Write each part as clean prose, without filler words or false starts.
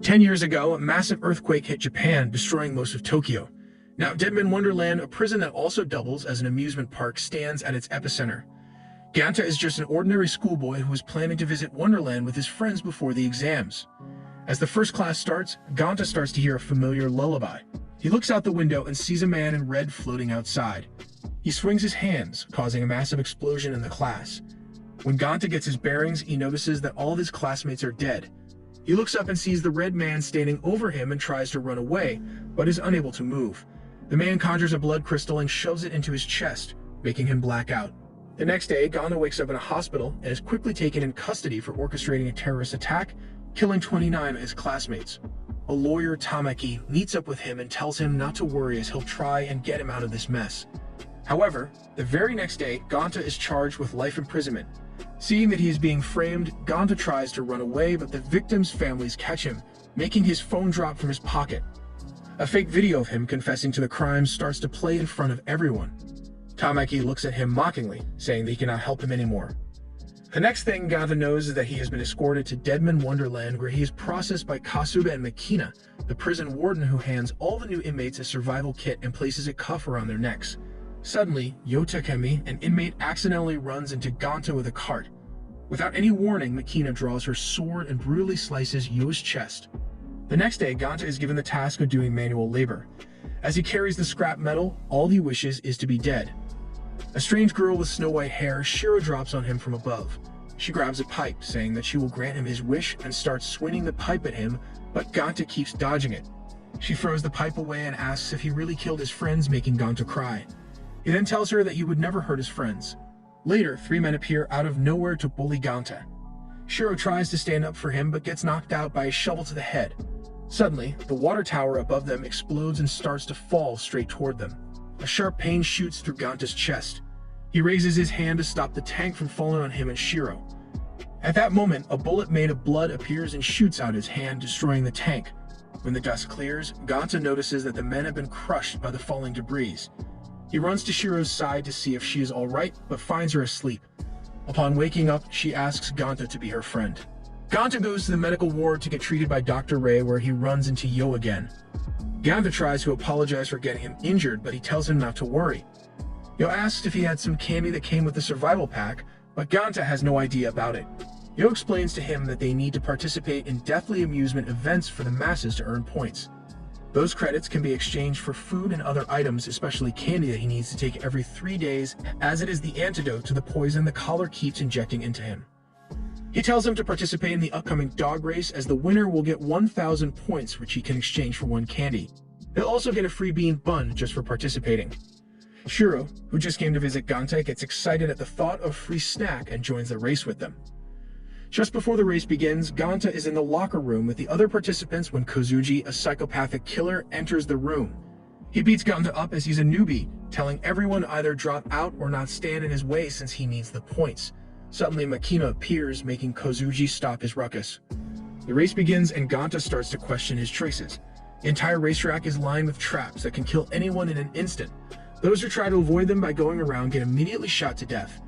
10 years ago, a massive earthquake hit Japan, destroying most of Tokyo. Now, Deadman Wonderland, a prison that also doubles as an amusement park, stands at its epicenter. Ganta is just an ordinary schoolboy who is planning to visit Wonderland with his friends before the exams. As the first class starts, Ganta starts to hear a familiar lullaby. He looks out the window and sees a man in red floating outside. He swings his hands, causing a massive explosion in the class. When Ganta gets his bearings, he notices that all of his classmates are dead. He looks up and sees the red man standing over him and tries to run away, but is unable to move. The man conjures a blood crystal and shoves it into his chest, making him black out. The next day, Ganta wakes up in a hospital and is quickly taken in custody for orchestrating a terrorist attack, killing 29 of his classmates. A lawyer, Tamaki, meets up with him and tells him not to worry as he'll try and get him out of this mess. However, the very next day, Ganta is charged with life imprisonment. Seeing that he is being framed, Ganta tries to run away, but the victims' families catch him, making his phone drop from his pocket. A fake video of him confessing to the crimes starts to play in front of everyone. Tamaki looks at him mockingly, saying that he cannot help him anymore. The next thing Ganta knows is that he has been escorted to Deadman Wonderland, where he is processed by Kasuga and Makina, the prison warden who hands all the new inmates a survival kit and places a cuff around their necks. Suddenly, Yotakemi, an inmate, accidentally runs into Ganta with a cart. Without any warning, Makina draws her sword and brutally slices Yo's chest. The next day, Ganta is given the task of doing manual labor. As he carries the scrap metal, all he wishes is to be dead. A strange girl with snow-white hair, Shiro, drops on him from above. She grabs a pipe, saying that she will grant him his wish, and starts swinging the pipe at him, but Ganta keeps dodging it. She throws the pipe away and asks if he really killed his friends, making Ganta cry. He then tells her that he would never hurt his friends. Later, 3 men appear out of nowhere to bully Ganta. Shiro tries to stand up for him, but gets knocked out by a shovel to the head. Suddenly, the water tower above them explodes and starts to fall straight toward them. A sharp pain shoots through Ganta's chest. He raises his hand to stop the tank from falling on him and Shiro. At that moment, a bullet made of blood appears and shoots out his hand, destroying the tank. When the dust clears, Ganta notices that the men have been crushed by the falling debris. He runs to Shiro's side to see if she is alright, but finds her asleep. Upon waking up, she asks Ganta to be her friend. Ganta goes to the medical ward to get treated by Dr. Ray, where he runs into Yo again. Ganta tries to apologize for getting him injured, but he tells him not to worry. Yo asks if he had some candy that came with the survival pack, but Ganta has no idea about it. Yo explains to him that they need to participate in deathly amusement events for the masses to earn points. Those credits can be exchanged for food and other items, especially candy that he needs to take every 3 days, as it is the antidote to the poison the collar keeps injecting into him. He tells him to participate in the upcoming dog race, as the winner will get 1,000 points, which he can exchange for 1 candy. He'll also get a free bean bun just for participating. Shiro, who just came to visit Ganta, gets excited at the thought of free snack and joins the race with them. Just before the race begins, Ganta is in the locker room with the other participants when Kozuji, a psychopathic killer, enters the room. He beats Ganta up as he's a newbie, telling everyone either drop out or not stand in his way since he needs the points. Suddenly, Makina appears, making Kozuji stop his ruckus. The race begins and Ganta starts to question his choices. The entire racetrack is lined with traps that can kill anyone in an instant. Those who try to avoid them by going around get immediately shot to death.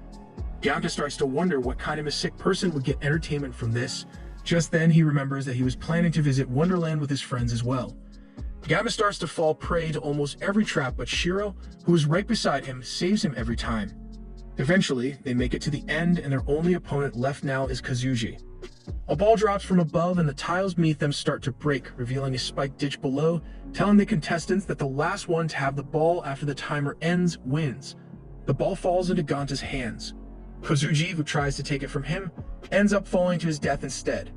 Ganta starts to wonder what kind of a sick person would get entertainment from this. Just then, he remembers that he was planning to visit Wonderland with his friends as well. Ganta starts to fall prey to almost every trap, but Shiro, who is right beside him, saves him every time. Eventually, they make it to the end, and their only opponent left now is Kozuji. A ball drops from above, and the tiles beneath them start to break, revealing a spiked ditch below, telling the contestants that the last one to have the ball after the timer ends wins. The ball falls into Ganta's hands. Kozuji, who tries to take it from him, ends up falling to his death instead.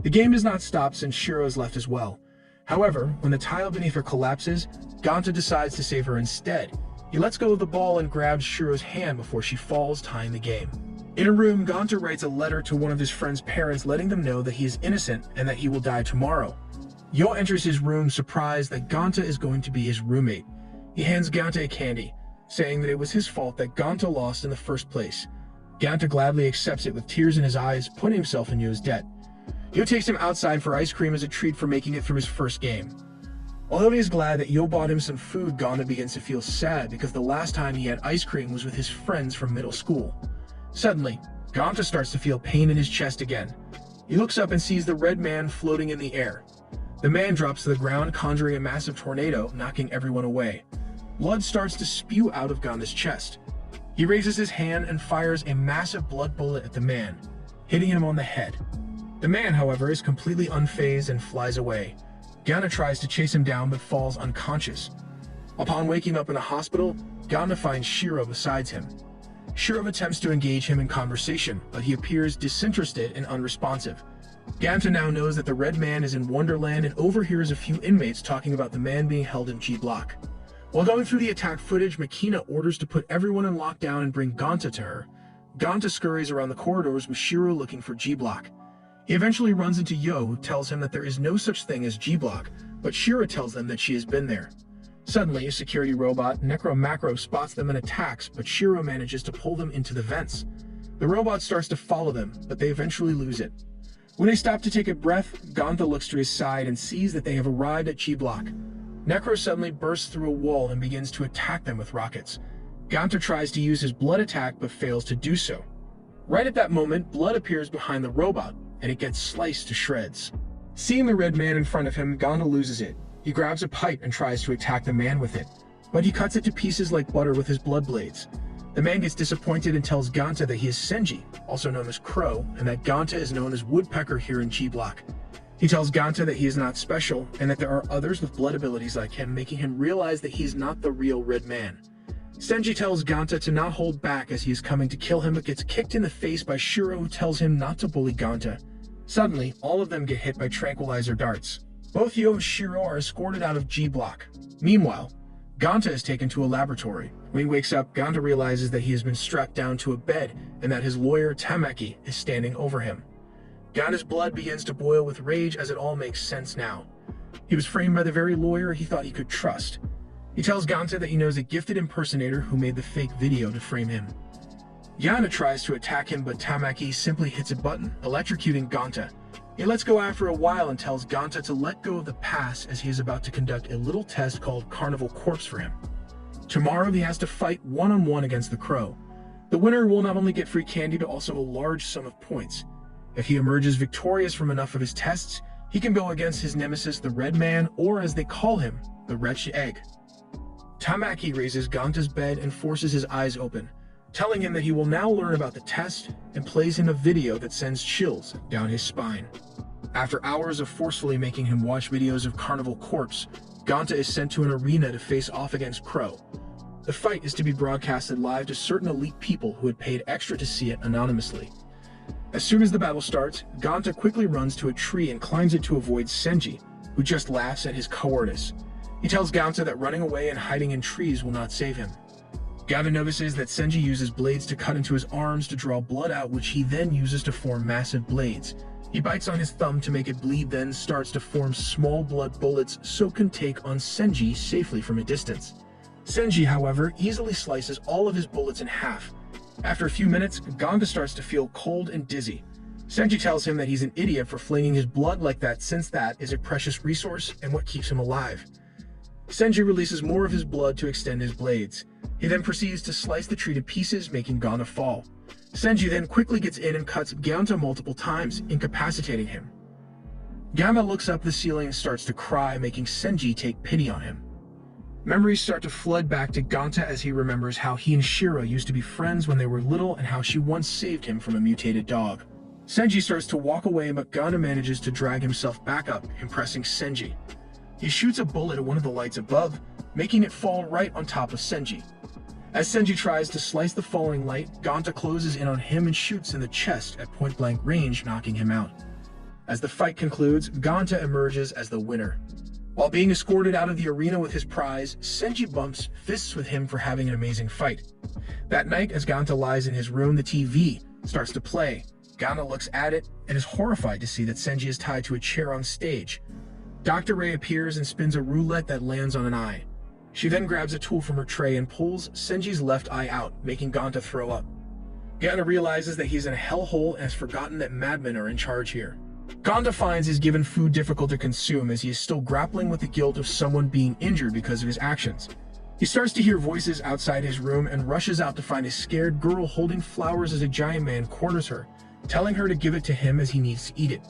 The game does not stop since Shiro is left as well. However, when the tile beneath her collapses, Ganta decides to save her instead. He lets go of the ball and grabs Shiro's hand before she falls, tying the game. In a room, Ganta writes a letter to one of his friend's parents, letting them know that he is innocent and that he will die tomorrow. Yo enters his room, surprised that Ganta is going to be his roommate. He hands Ganta a candy, saying that it was his fault that Ganta lost in the first place. Ganta gladly accepts it with tears in his eyes, putting himself in Yo's debt. Yo takes him outside for ice cream as a treat for making it through his first game. Although he is glad that Yo bought him some food, Ganta begins to feel sad because the last time he had ice cream was with his friends from middle school. Suddenly, Ganta starts to feel pain in his chest again. He looks up and sees the red man floating in the air. The man drops to the ground, conjuring a massive tornado, knocking everyone away. Blood starts to spew out of Ganta's chest. He raises his hand and fires a massive blood bullet at the man, hitting him on the head. The man, however, is completely unfazed and flies away. Ganta tries to chase him down but falls unconscious. Upon waking up in a hospital, Ganta finds Shiro beside him. Shiro attempts to engage him in conversation, but he appears disinterested and unresponsive. Ganta now knows that the Red Man is in Wonderland and overhears a few inmates talking about the man being held in G-Block. While going through the attack footage, Makina orders to put everyone in lockdown and bring Ganta to her. Ganta scurries around the corridors with Shiro looking for G-Block. He eventually runs into Yo, who tells him that there is no such thing as G-Block, but Shiro tells them that she has been there. Suddenly, a security robot, Necro Macro, spots them and attacks, but Shiro manages to pull them into the vents. The robot starts to follow them, but they eventually lose it. When they stop to take a breath, Ganta looks to his side and sees that they have arrived at G-Block. Necro suddenly bursts through a wall and begins to attack them with rockets. Ganta tries to use his blood attack but fails to do so. Right at that moment, blood appears behind the robot, and it gets sliced to shreds. Seeing the Red Man in front of him, Ganta loses it. He grabs a pipe and tries to attack the man with it, but he cuts it to pieces like butter with his blood blades. The man gets disappointed and tells Ganta that he is Senji, also known as Crow, and that Ganta is known as Woodpecker here in G-Block. He tells Ganta that he is not special, and that there are others with blood abilities like him, making him realize that he is not the real Red Man. Senji tells Ganta to not hold back as he is coming to kill him, but gets kicked in the face by Shiro, who tells him not to bully Ganta. Suddenly, all of them get hit by tranquilizer darts. Both Yo and Shiro are escorted out of G-Block. Meanwhile, Ganta is taken to a laboratory. When he wakes up, Ganta realizes that he has been strapped down to a bed and that his lawyer, Tamaki, is standing over him. Ganta's blood begins to boil with rage as it all makes sense now. He was framed by the very lawyer he thought he could trust. He tells Ganta that he knows a gifted impersonator who made the fake video to frame him. Yana tries to attack him, but Tamaki simply hits a button, electrocuting Ganta. He lets go after a while and tells Ganta to let go of the pass as he is about to conduct a little test called Carnival Corpse for him. Tomorrow he has to fight one-on-one against the Crow. The winner will not only get free candy but also a large sum of points. If he emerges victorious from enough of his tests, he can go against his nemesis, the Red Man, or as they call him, the Wretched Egg. Tamaki raises Ganta's bed and forces his eyes open, telling him that he will now learn about the test, and plays him a video that sends chills down his spine. After hours of forcefully making him watch videos of Carnival Corpse, Ganta is sent to an arena to face off against Crow. The fight is to be broadcasted live to certain elite people who had paid extra to see it anonymously. As soon as the battle starts, Ganta quickly runs to a tree and climbs it to avoid Senji, who just laughs at his cowardice. He tells Ganta that running away and hiding in trees will not save him. Ganta notices that Senji uses blades to cut into his arms to draw blood out, which he then uses to form massive blades. He bites on his thumb to make it bleed, then starts to form small blood bullets so can take on Senji safely from a distance. Senji, however, easily slices all of his bullets in half. After a few minutes, Ganta starts to feel cold and dizzy. Senji tells him that he's an idiot for flinging his blood like that, since that is a precious resource and what keeps him alive. Senji releases more of his blood to extend his blades. He then proceeds to slice the tree to pieces, making Ganta fall. Senji then quickly gets in and cuts Ganta multiple times, incapacitating him. Ganta looks up the ceiling and starts to cry, making Senji take pity on him. Memories start to flood back to Ganta as he remembers how he and Shiro used to be friends when they were little and how she once saved him from a mutated dog. Senji starts to walk away, but Ganta manages to drag himself back up, impressing Senji. He shoots a bullet at one of the lights above, making it fall right on top of Senji. As Senji tries to slice the falling light, Ganta closes in on him and shoots in the chest at point-blank range, knocking him out. As the fight concludes, Ganta emerges as the winner. While being escorted out of the arena with his prize, Senji bumps fists with him for having an amazing fight. That night, as Ganta lies in his room, the TV starts to play. Ganta looks at it and is horrified to see that Senji is tied to a chair on stage. Dr. Ray appears and spins a roulette that lands on an eye. She then grabs a tool from her tray and pulls Senji's left eye out, making Ganta throw up. Ganta realizes that he's in a hellhole and has forgotten that madmen are in charge here. Ganta finds his given food difficult to consume as he is still grappling with the guilt of someone being injured because of his actions. He starts to hear voices outside his room and rushes out to find a scared girl holding flowers as a giant man corners her, telling her to give it to him as he needs to eat it.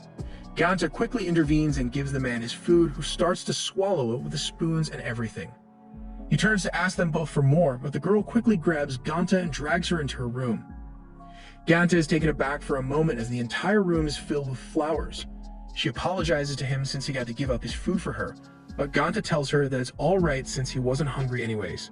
Ganta quickly intervenes and gives the man his food, who starts to swallow it with the spoons and everything. He turns to ask them both for more, but the girl quickly grabs Ganta and drags her into her room. Ganta is taken aback for a moment as the entire room is filled with flowers. She apologizes to him since he got to give up his food for her, but Ganta tells her that it's alright since he wasn't hungry anyways.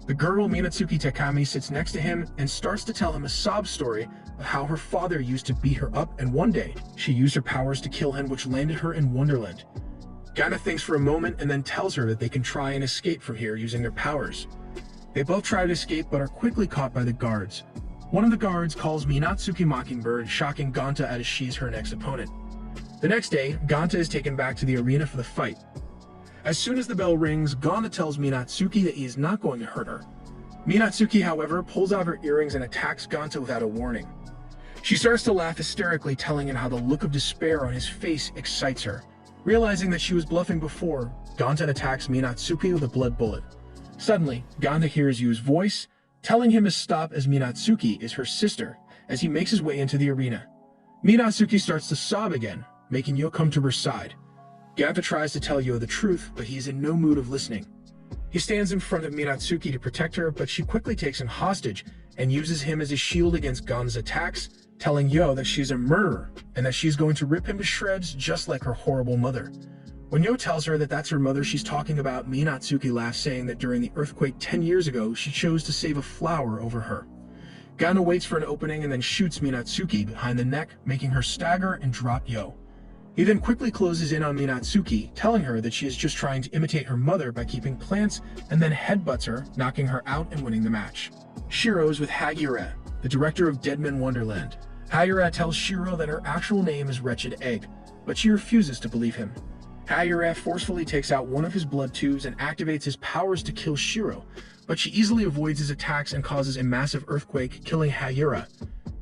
The girl, Minatsuki Takami, sits next to him and starts to tell him a sob story of how her father used to beat her up, and one day she used her powers to kill him, which landed her in Wonderland. Ganta thinks for a moment and then tells her that they can try and escape from here using their powers. They both try to escape but are quickly caught by the guards. One of the guards calls Minatsuki Mockingbird, shocking Ganta as she's her next opponent. The next day, Ganta is taken back to the arena for the fight. As soon as the bell rings, Ganta tells Minatsuki that he is not going to hurt her. Minatsuki, however, pulls out her earrings and attacks Ganta without a warning. She starts to laugh hysterically, telling him how the look of despair on his face excites her. Realizing that she was bluffing before, Ganta attacks Minatsuki with a blood bullet. Suddenly, Ganta hears Yu's voice, telling him to stop as Minatsuki is her sister, as he makes his way into the arena. Minatsuki starts to sob again, making Yu come to her side. Ganta tries to tell Yu the truth, but he is in no mood of listening. He stands in front of Minatsuki to protect her, but she quickly takes him hostage and uses him as a shield against Ganta's attacks, telling Yu that she's a murderer and that she's going to rip him to shreds just like her horrible mother. When Yu tells her that that's her mother she's talking about, Minatsuki laughs, saying that during the earthquake 10 years ago, she chose to save a flower over her. Ganta waits for an opening and then shoots Minatsuki behind the neck, making her stagger and drop Yu. He then quickly closes in on Minatsuki, telling her that she is just trying to imitate her mother by keeping plants, and then headbutts her, knocking her out and winning the match. Shiro is with Hagiura, the director of Deadman Wonderland. Hagiura tells Shiro that her actual name is Wretched Egg, but she refuses to believe him. Hagiura forcefully takes out one of his blood tubes and activates his powers to kill Shiro, but she easily avoids his attacks and causes a massive earthquake, killing Hagiura.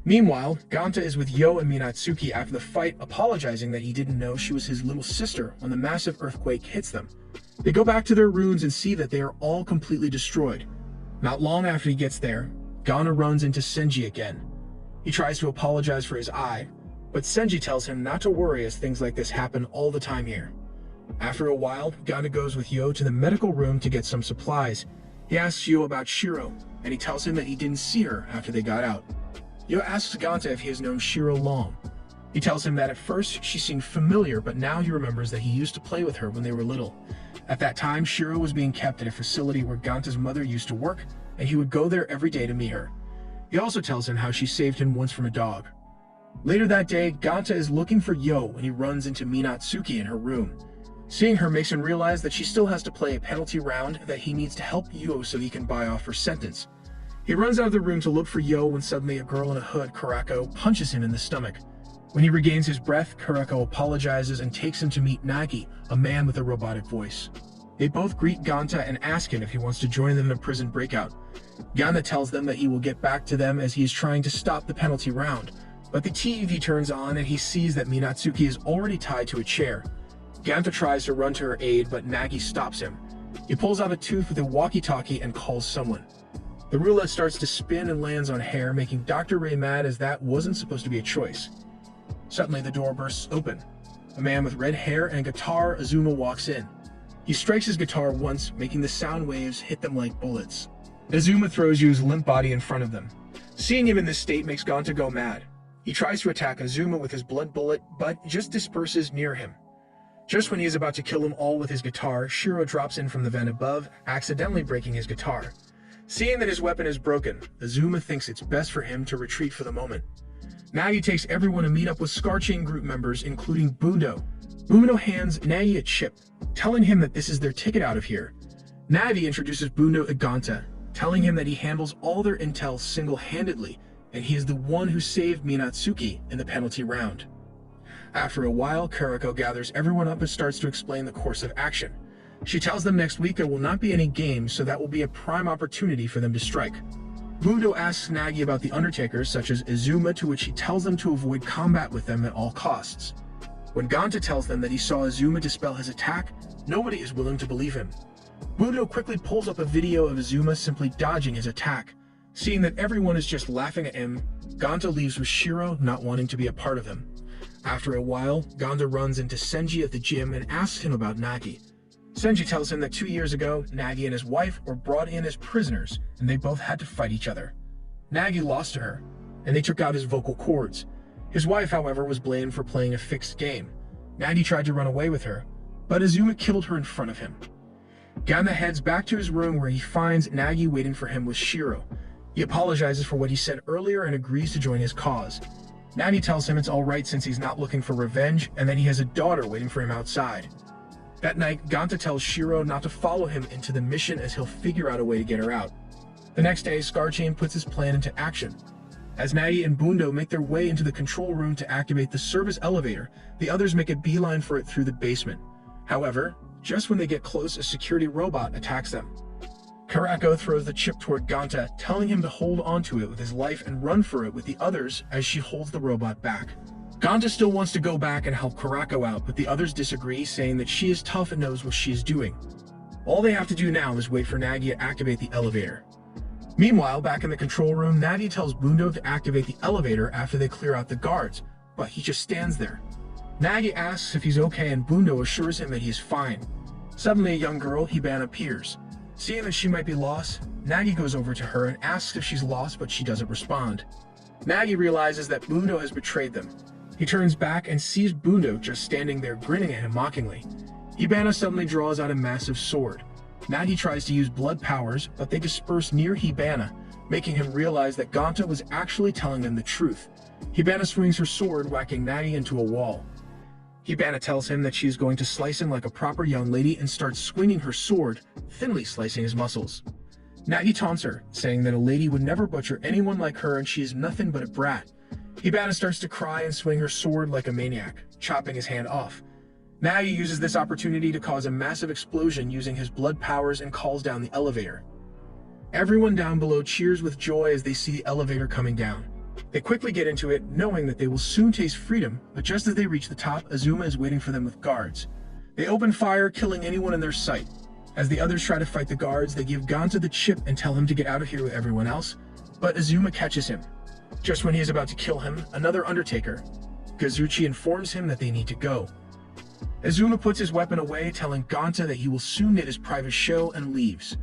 Meanwhile, Ganta is with Yu and Minatsuki after the fight, apologizing that he didn't know she was his little sister when the massive earthquake hits them. They go back to their runes and see that they are all completely destroyed. Not long after he gets there, Ganta runs into Senji again. He tries to apologize for his eye, but Senji tells him not to worry as things like this happen all the time here. After a while, Ganta goes with Yu to the medical room to get some supplies. He asks Yu about Shiro, and he tells him that he didn't see her after they got out. Yu asks Ganta if he has known Shiro long. He tells him that at first she seemed familiar, but now he remembers that he used to play with her when they were little. At that time, Shiro was being kept at a facility where Ganta's mother used to work, and he would go there every day to meet her. He also tells him how she saved him once from a dog. Later that day, Ganta is looking for Yu when he runs into Minatsuki in her room. Seeing her makes him realize that she still has to play a penalty round, and that he needs to help Yu so he can buy off her sentence. He runs out of the room to look for Yu when suddenly a girl in a hood, Karako, punches him in the stomach. When he regains his breath, Karako apologizes and takes him to meet Nagi, a man with a robotic voice. They both greet Ganta and ask him if he wants to join them in a prison breakout. Ganta tells them that he will get back to them as he is trying to stop the penalty round, but the TV turns on and he sees that Minatsuki is already tied to a chair. Ganta tries to run to her aid, but Nagi stops him. He pulls out a tooth with a walkie-talkie and calls someone. The roulette starts to spin and lands on Hair, making Dr. Ray mad as that wasn't supposed to be a choice. Suddenly the door bursts open. A man with red hair and a guitar, Azuma, walks in. He strikes his guitar once, making the sound waves hit them like bullets. Azuma throws Yu's limp body in front of them. Seeing him in this state makes Ganta go mad. He tries to attack Azuma with his blood bullet, but just disperses near him. Just when he is about to kill them all with his guitar, Shiro drops in from the vent above, accidentally breaking his guitar. Seeing that his weapon is broken, Azuma thinks it's best for him to retreat for the moment. Nagi takes everyone to meet up with Scarchain group members, including Bundo. Bundo hands Nagi a chip, telling him that this is their ticket out of here. Nagi introduces Bundo to Ganta, telling him that he handles all their intel single-handedly, and he is the one who saved Minatsuki in the penalty round. After a while, Karako gathers everyone up and starts to explain the course of action. She tells them next week there will not be any games, so that will be a prime opportunity for them to strike. Bundo asks Nagi about the Undertakers, such as Azuma, to which he tells them to avoid combat with them at all costs. When Ganta tells them that he saw Azuma dispel his attack, nobody is willing to believe him. Bundo quickly pulls up a video of Azuma simply dodging his attack. Seeing that everyone is just laughing at him, Ganta leaves with Shiro not wanting to be a part of them. After a while, Ganta runs into Senji at the gym and asks him about Nagi. Senji tells him that 2 years ago, Nagi and his wife were brought in as prisoners, and they both had to fight each other. Nagi lost to her, and they took out his vocal cords. His wife, however, was blamed for playing a fixed game. Nagi tried to run away with her, but Azuma killed her in front of him. Ganta heads back to his room where he finds Nagi waiting for him with Shiro. He apologizes for what he said earlier and agrees to join his cause. Nagi tells him it's alright since he's not looking for revenge and that he has a daughter waiting for him outside. That night, Ganta tells Shiro not to follow him into the mission as he'll figure out a way to get her out. The next day, Scarchain puts his plan into action. As Nagi and Bundo make their way into the control room to activate the service elevator, the others make a beeline for it through the basement. However, just when they get close, a security robot attacks them. Karako throws the chip toward Ganta, telling him to hold onto it with his life and run for it with the others as she holds the robot back. Ganta still wants to go back and help Karako out, but the others disagree, saying that she is tough and knows what she is doing. All they have to do now is wait for Nagi to activate the elevator. Meanwhile, back in the control room, Nagi tells Bundo to activate the elevator after they clear out the guards, but he just stands there. Nagi asks if he's okay and Bundo assures him that he's fine. Suddenly, a young girl, Hibana, appears. Seeing that she might be lost, Nagi goes over to her and asks if she's lost, but she doesn't respond. Nagi realizes that Bundo has betrayed them. He turns back and sees Bundo just standing there grinning at him mockingly. Hibana suddenly draws out a massive sword. Nagi tries to use blood powers, but they disperse near Hibana, making him realize that Ganta was actually telling them the truth. Hibana swings her sword, whacking Nagi into a wall. Hibana tells him that she is going to slice him like a proper young lady and starts swinging her sword, thinly slicing his muscles. Nagi taunts her, saying that a lady would never butcher anyone like her and she is nothing but a brat. Hibana starts to cry and swing her sword like a maniac, chopping his hand off. Nagi uses this opportunity to cause a massive explosion using his blood powers and calls down the elevator. Everyone down below cheers with joy as they see the elevator coming down. They quickly get into it, knowing that they will soon taste freedom, but just as they reach the top, Azuma is waiting for them with guards. They open fire, killing anyone in their sight. As the others try to fight the guards, they give Ganta the chip and tell him to get out of here with everyone else, but Azuma catches him. Just when he is about to kill him, another Undertaker, Kazuchi, informs him that they need to go. Azuma puts his weapon away, telling Ganta that he will soon knit his private show and leaves.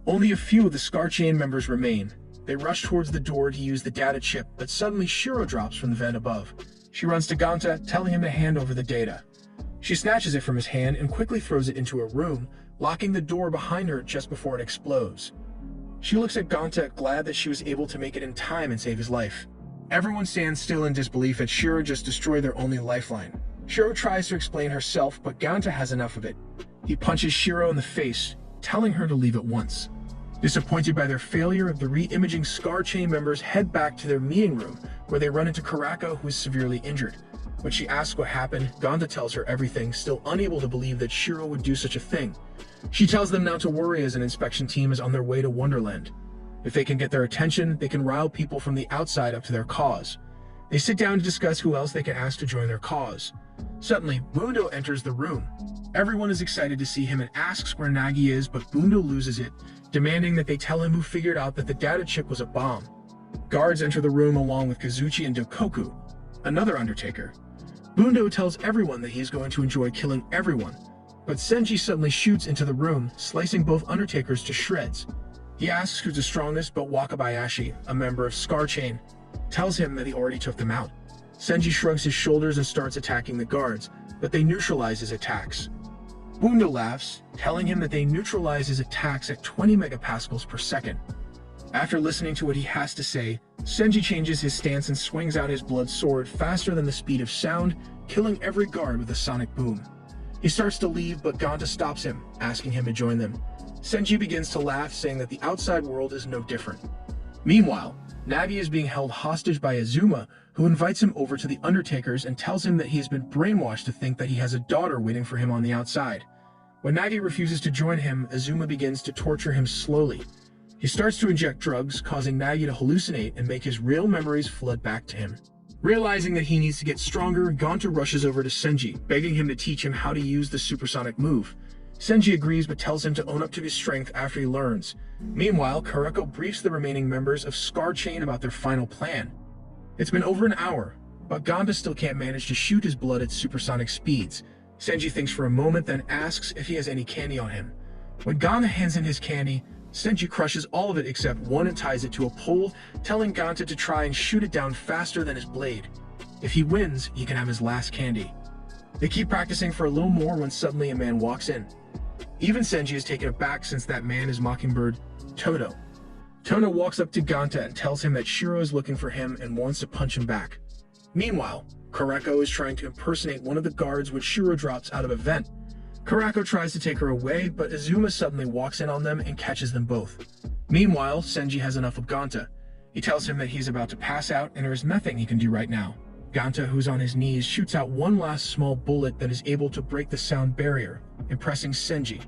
Only a few of the Scarchain members remain. They rush towards the door to use the data chip, but suddenly Shiro drops from the vent above. She runs to Ganta, telling him to hand over the data. She snatches it from his hand and quickly throws it into a room, locking the door behind her just before it explodes. She looks at Ganta, glad that she was able to make it in time and save his life. Everyone stands still in disbelief that Shiro just destroyed their only lifeline. Shiro tries to explain herself, but Ganta has enough of it. He punches Shiro in the face, telling her to leave at once. Disappointed by their failure, the re-imaging Scarchain members head back to their meeting room, where they run into Karako, who is severely injured. When she asks what happened, Ganta tells her everything, still unable to believe that Shiro would do such a thing. She tells them not to worry as an inspection team is on their way to Wonderland. If they can get their attention, they can rile people from the outside up to their cause. They sit down to discuss who else they can ask to join their cause. Suddenly, Bundo enters the room. Everyone is excited to see him and asks where Nagi is, but Bundo loses it, demanding that they tell him who figured out that the data chip was a bomb. Guards enter the room along with Kazuchi and Dokoku, another Undertaker. Bundo tells everyone that he is going to enjoy killing everyone, but Senji suddenly shoots into the room, slicing both Undertakers to shreds. He asks who's the strongest, but Wakabayashi, a member of Scarchain, tells him that he already took them out. Senji shrugs his shoulders and starts attacking the guards, but they neutralize his attacks. Bundo laughs, telling him that they neutralize his attacks at 20 megapascals per second. After listening to what he has to say, Senji changes his stance and swings out his blood sword faster than the speed of sound, killing every guard with a sonic boom. He starts to leave, but Ganta stops him, asking him to join them. Senji begins to laugh, saying that the outside world is no different. Meanwhile, Nagi is being held hostage by Azuma, who invites him over to the Undertakers and tells him that he has been brainwashed to think that he has a daughter waiting for him on the outside. When Nagi refuses to join him, Azuma begins to torture him slowly. He starts to inject drugs, causing Nagi to hallucinate and make his real memories flood back to him. Realizing that he needs to get stronger, Ganta rushes over to Senji, begging him to teach him how to use the supersonic move. Senji agrees but tells him to own up to his strength after he learns. Meanwhile, Karako briefs the remaining members of Scarchain about their final plan. It's been over an hour, but Ganta still can't manage to shoot his blood at supersonic speeds. Senji thinks for a moment, then asks if he has any candy on him. When Ganta hands in his candy, Senji crushes all of it except one and ties it to a pole, telling Ganta to try and shoot it down faster than his blade. If he wins, he can have his last candy. They keep practicing for a little more when suddenly a man walks in. Even Senji is taken aback since that man is Mockingbird Todo. Todo walks up to Ganta and tells him that Shiro is looking for him and wants to punch him back. Meanwhile, Karako is trying to impersonate one of the guards when Shiro drops out of a vent. Karako tries to take her away, but Azuma suddenly walks in on them and catches them both. Meanwhile, Senji has enough of Ganta. He tells him that he's about to pass out and there is nothing he can do right now. Ganta, who's on his knees, shoots out one last small bullet that is able to break the sound barrier, impressing Senji.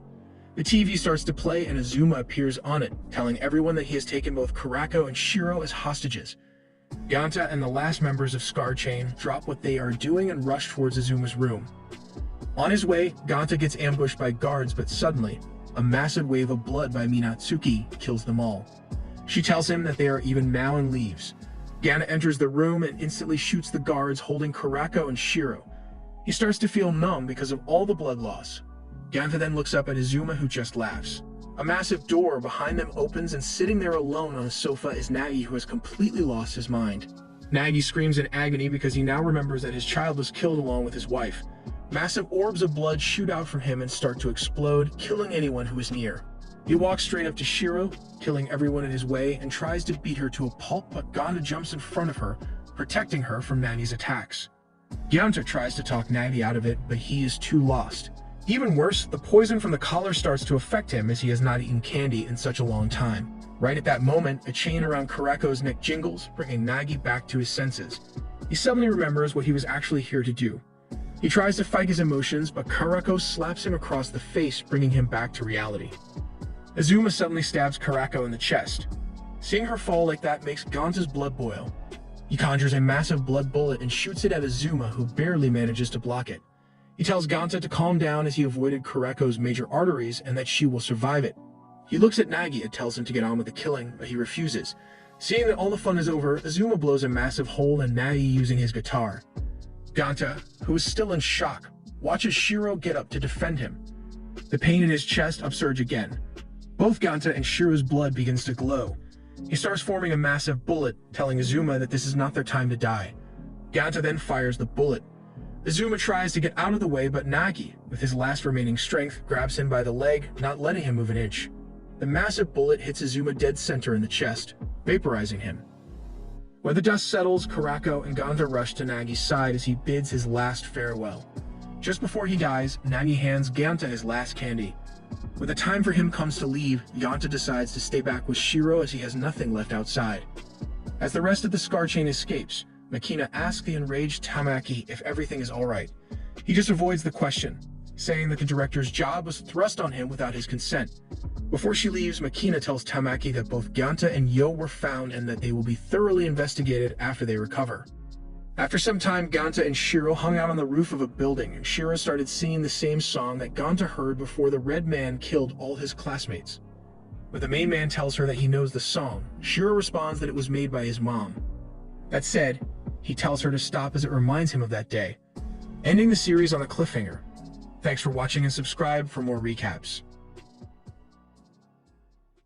The TV starts to play and Azuma appears on it, telling everyone that he has taken both Karako and Shiro as hostages. Ganta and the last members of Scar Chain drop what they are doing and rush towards Azuma's room. On his way, Ganta gets ambushed by guards, but suddenly, a massive wave of blood by Minatsuki kills them all. She tells him that they are even now and leaves. Ganta enters the room and instantly shoots the guards holding Karako and Shiro. He starts to feel numb because of all the blood loss. Ganta then looks up at Azuma, who just laughs. A massive door behind them opens and sitting there alone on a sofa is Nagi, who has completely lost his mind. Nagi screams in agony because he now remembers that his child was killed along with his wife. Massive orbs of blood shoot out from him and start to explode, killing anyone who is near. He walks straight up to Shiro, killing everyone in his way, and tries to beat her to a pulp, but Ganta jumps in front of her, protecting her from Nagi's attacks. Ganta tries to talk Nagi out of it, but he is too lost. Even worse, the poison from the collar starts to affect him as he has not eaten candy in such a long time. Right at that moment, a chain around Karako's neck jingles, bringing Nagi back to his senses. He suddenly remembers what he was actually here to do. He tries to fight his emotions, but Karako slaps him across the face, bringing him back to reality. Azuma suddenly stabs Karako in the chest. Seeing her fall like that makes Ganta's blood boil. He conjures a massive blood bullet and shoots it at Azuma, who barely manages to block it. He tells Ganta to calm down as he avoided Karako's major arteries and that she will survive it. He looks at Nagi and tells him to get on with the killing, but he refuses. Seeing that all the fun is over, Azuma blows a massive hole in Nagi using his guitar. Ganta, who is still in shock, watches Shiro get up to defend him. The pain in his chest upsurge again. Both Ganta and Shiro's blood begins to glow. He starts forming a massive bullet, telling Azuma that this is not their time to die. Ganta then fires the bullet. Azuma tries to get out of the way, but Nagi, with his last remaining strength, grabs him by the leg, not letting him move an inch. The massive bullet hits Azuma dead center in the chest, vaporizing him. When the dust settles, Karako and Ganta rush to Nagi's side as he bids his last farewell. Just before he dies, Nagi hands Ganta his last candy. When the time for him comes to leave, Ganta decides to stay back with Shiro as he has nothing left outside. As the rest of the Scar Chain escapes, Makina asks the enraged Tamaki if everything is alright. He just avoids the question, saying that the director's job was thrust on him without his consent. Before she leaves, Makina tells Tamaki that both Ganta and Yo were found and that they will be thoroughly investigated after they recover. After some time, Ganta and Shiro hung out on the roof of a building, and Shiro started singing the same song that Ganta heard before the Red Man killed all his classmates. When the main man tells her that he knows the song, Shiro responds that it was made by his mom. That said, he tells her to stop as it reminds him of that day, ending the series on a cliffhanger. Thanks for watching and subscribe for more recaps.